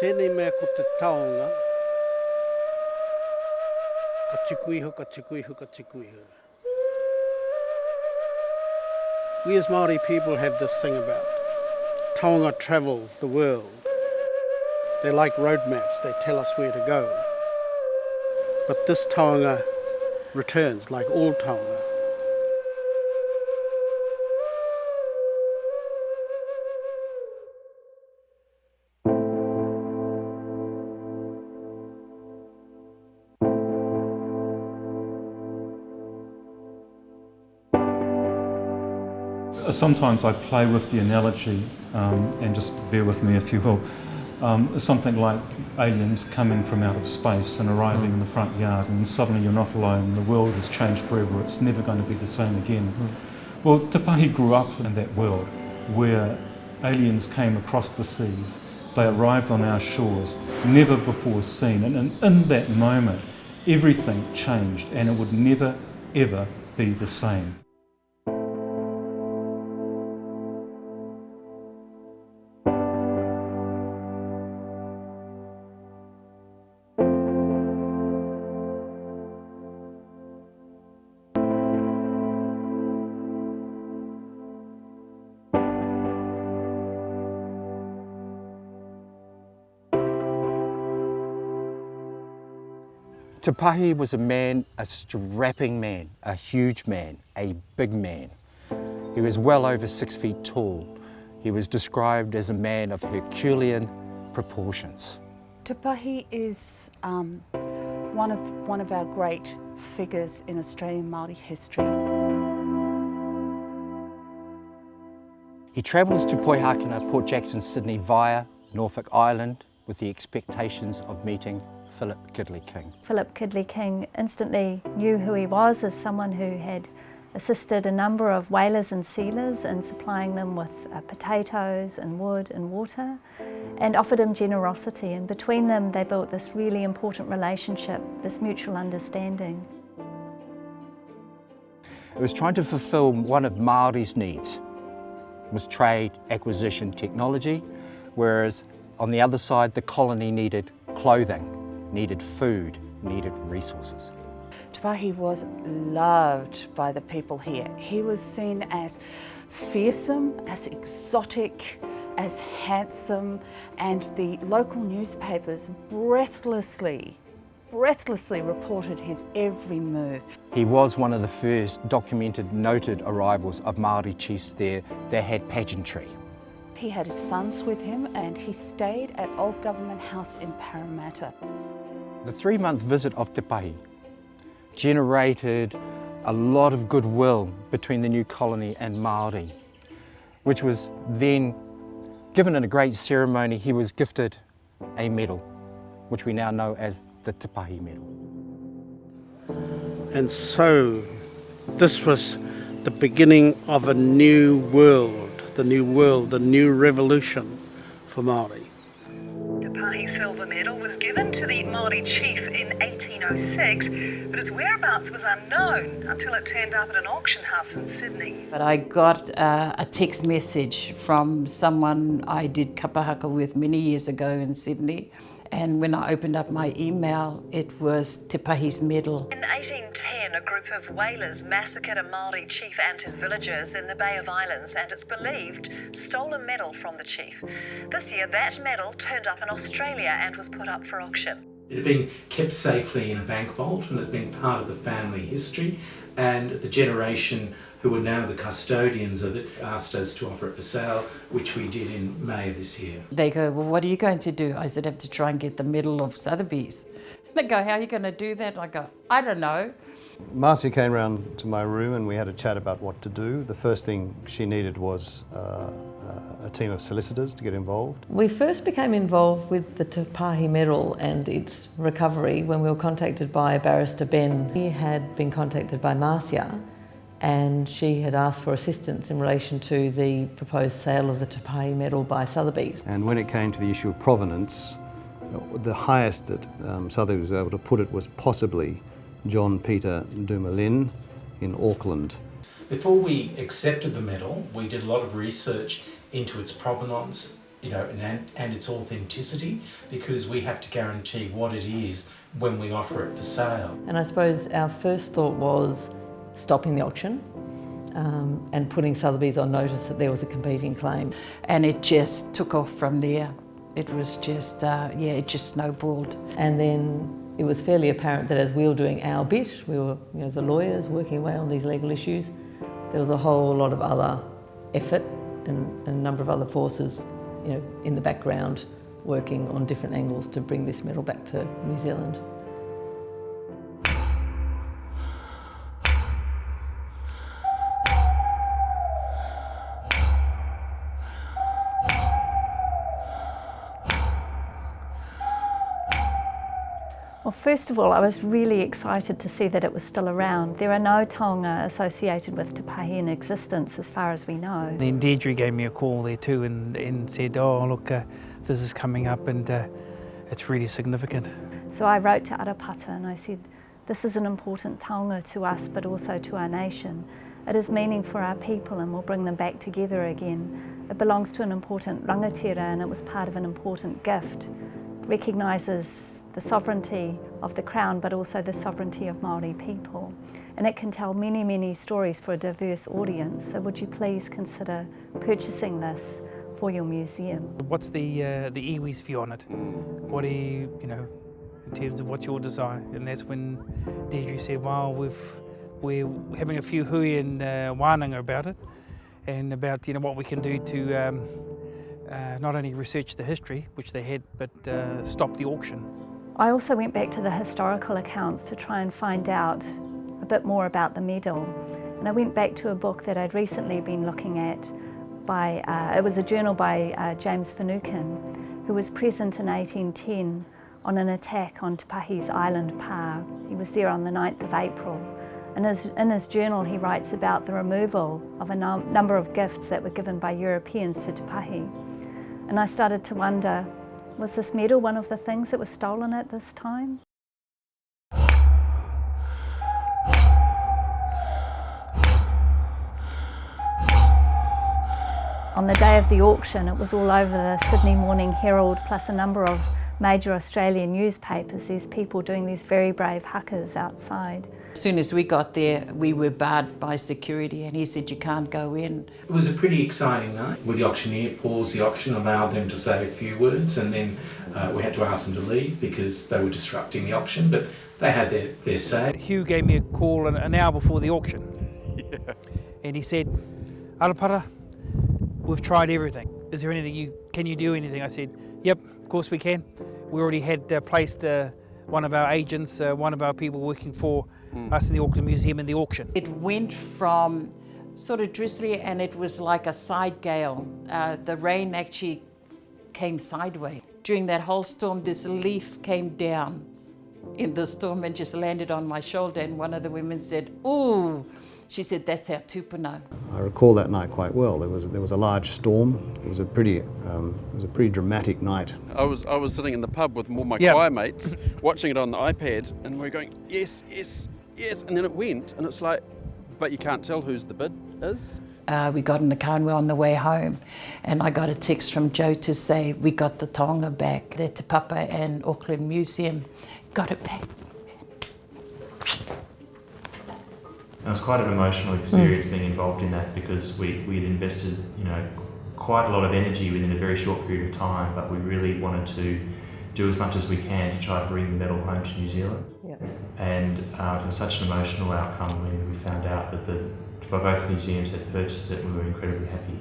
Tēnei mea ko te taonga, ka tikuiho, ka tikuiho, ka tikuiho. We as Māori people have this thing about taonga travel the world. They're like road maps, they tell us where to go. But this taonga returns, like all taonga. Sometimes I play with the analogy, and just bear with me if you will, something like aliens coming from out of space and arriving in the front yard, and suddenly you're not alone, the world has changed forever, it's never going to be the same again. Well, Te Pahi grew up in that world where aliens came across the seas, they arrived on our shores, never before seen, and in that moment everything changed and it would never ever be the same. Te Pahi was a man, a strapping man, a huge man, a big man. He was well over 6 feet tall. He was described as a man of Herculean proportions. Te Pahi is one of our great figures in Australian Māori history. He travels to Poihakena, Port Jackson, Sydney via Norfolk Island with the expectations of meeting Philip Kidley King. Philip Kidley King instantly knew who he was as someone who had assisted a number of whalers and sealers in supplying them with potatoes and wood and water, and offered him generosity, and between them they built this really important relationship, this mutual understanding. It was trying to fulfil one of Māori's needs, was trade, acquisition, technology, whereas on the other side the colony needed clothing, needed food, needed resources. Te Pahi was loved by the people here. He was seen as fearsome, as exotic, as handsome, and the local newspapers breathlessly reported his every move. He was one of the first documented, noted arrivals of Māori chiefs there that had pageantry. He had his sons with him and he stayed at Old Government House in Parramatta. The 3-month visit of Te Pahi generated a lot of goodwill between the new colony and Māori, which was then given in a great ceremony. He was gifted a medal, which we now know as the Te Pahi medal. And so this was the beginning of a new world, the new revolution for Māori. Te Pahi Silver Medal was given to the Māori chief in 1806, but its whereabouts was unknown until it turned up at an auction house in Sydney. But I got a text message from someone I did kapahaka with many years ago in Sydney, and when I opened up my email, it was Te Pahi's medal. In 1810, a group of whalers massacred a Māori chief and his villagers in the Bay of Islands, and it's believed stole a medal from the chief. This year, that medal turned up in Australia and was put up for auction. It had been kept safely in a bank vault and had been part of the family history, and the generation who were now the custodians of it asked us to offer it for sale, which we did in May of this year. They go, well, what are you going to do? I said, I have to try and get the medal of Sotheby's. They go, how are you going to do that? I go, I don't know. Marcia came round to my room and we had a chat about what to do. The first thing she needed was a team of solicitors to get involved. We first became involved with the Te Pahi medal and its recovery when we were contacted by Barrister Ben. He had been contacted by Marcia and she had asked for assistance in relation to the proposed sale of the Te Pahi medal by Sotheby's. And when it came to the issue of provenance, the highest that Sotheby was able to put it was possibly John Peter Dumoulin in Auckland. Before we accepted the medal, we did a lot of research into its provenance, and its authenticity, because we have to guarantee what it is when we offer it for sale. And I suppose our first thought was stopping the auction and putting Sotheby's on notice that there was a competing claim. And it just took off from there. It was just, it just snowballed. And then it was fairly apparent that as we were doing our bit, we were, the lawyers working away on these legal issues, there was a whole lot of other effort and a number of other forces, in the background working on different angles to bring this medal back to New Zealand. Well, first of all, I was really excited to see that it was still around. There are no taonga associated with Te Pahi in existence as far as we know. Then Deirdre gave me a call there too and said, oh look, this is coming up and it's really significant. So I wrote to Arapata and I said, this is an important taonga to us but also to our nation. It is meaning for our people and we'll bring them back together again. It belongs to an important rangatira and it was part of an important gift. It recognises the sovereignty of the Crown but also the sovereignty of Māori people. And it can tell many, many stories for a diverse audience. So would you please consider purchasing this for your museum? What's the iwi's view on it? What do you, in terms of what's your desire? And that's when Deirdre said, well, we're having a few hui and wānanga about it and about what we can do to not only research the history, which they had, but stop the auction. I also went back to the historical accounts to try and find out a bit more about the medal. And I went back to a book that I'd recently been looking at by, it was a journal by James Finucane, who was present in 1810 on an attack on Te Pahi's island Pa. He was there on the 9th of April. And in his journal he writes about the removal of a number of gifts that were given by Europeans to Te Pahi. And I started to wonder, was this medal one of the things that was stolen at this time? On the day of the auction, it was all over the Sydney Morning Herald, plus a number of major Australian newspapers. There's people doing these very brave hakas outside. As soon as we got there, we were barred by security and he said, you can't go in. It was a pretty exciting night. With the auctioneer paused the auction, allowed them to say a few words, and then we had to ask them to leave because they were disrupting the auction, but they had their say. Hugh gave me a call an hour before the auction. And he said, Arapata, we've tried everything. Is there anything can you do anything? I said, yep, of course we can. We already had placed one of our agents, one of our people working for us in the Auckland Museum in the auction. It went from sort of drizzly and it was like a side gale. The rain actually came sideways. During that whole storm, this leaf came down in the storm and just landed on my shoulder, and one of the women said, ooh. She said, that's our tupuna. I recall that night quite well. There was a large storm. It was a pretty dramatic night. I was sitting in the pub with all my choir mates, watching it on the iPad, and we were going, yes, yes, yes, and then it went, and it's like, but you can't tell whose the bid is. We got in the car and we were on the way home, and I got a text from Joe to say we got the taonga back. The Te Papa and Auckland Museum got it back. It was quite an emotional experience being involved in that, because we had invested, quite a lot of energy within a very short period of time, but we really wanted to do as much as we can to try to bring the medal home to New Zealand. Yep. And it was such an emotional outcome when we found out that both museums had purchased it. We were incredibly happy.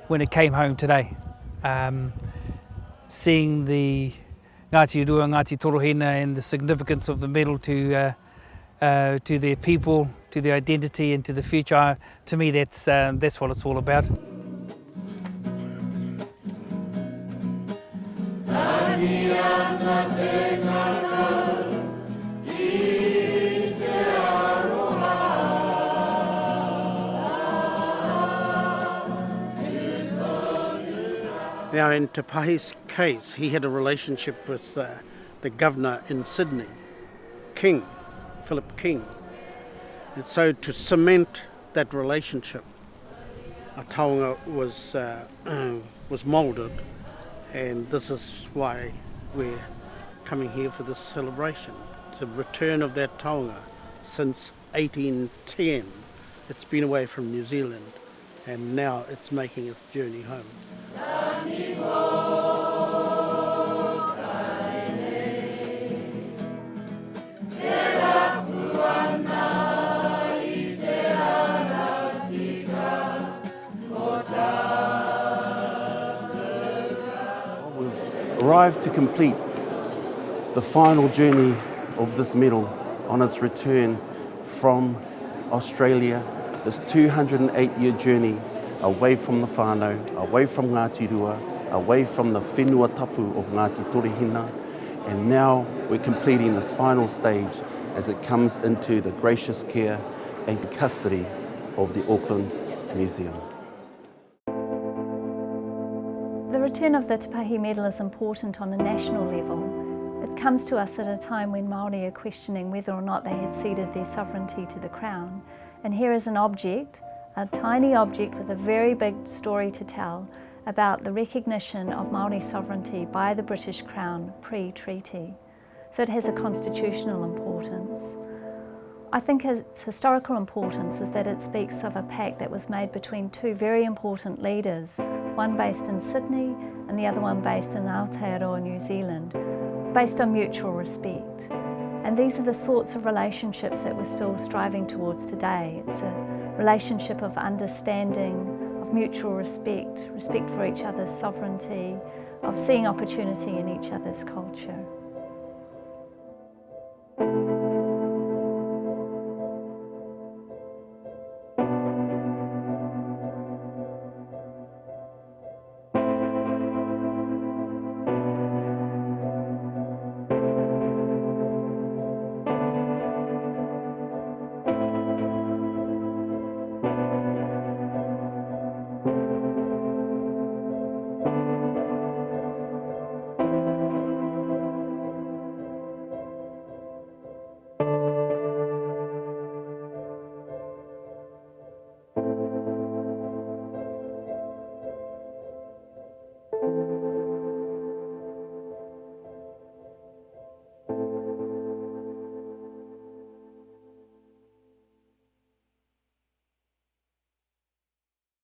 When it came home today, seeing the Ngāti Rua, Ngāti Torohena and the significance of the medal to their people, to their identity and to the future, to me that's what it's all about. Now in Te Pahi's case, he had a relationship with the governor in Sydney, Philip King. And so to cement that relationship, a taonga was moulded, and this is why we're coming here for this celebration. The return of that taonga since 1810. It's been away from New Zealand, and now it's making its journey home. We've arrived to complete the final journey of this medal on its return from Australia, this 208-year journey away from the whānau, away from Ngāti Rua, away from the whenua tapu of Ngāti Torohena, and now we're completing this final stage as it comes into the gracious care and custody of the Auckland Museum. The return of the Te Pahi medal is important on a national level. It comes to us at a time when Māori are questioning whether or not they had ceded their sovereignty to the Crown. And here is an object, a tiny object with a very big story to tell about the recognition of Māori sovereignty by the British Crown pre-treaty. So it has a constitutional importance. I think its historical importance is that it speaks of a pact that was made between two very important leaders, one based in Sydney and the other one based in Aotearoa, New Zealand, based on mutual respect. And these are the sorts of relationships that we're still striving towards today. It's a relationship of understanding, of mutual respect, respect for each other's sovereignty, of seeing opportunity in each other's culture.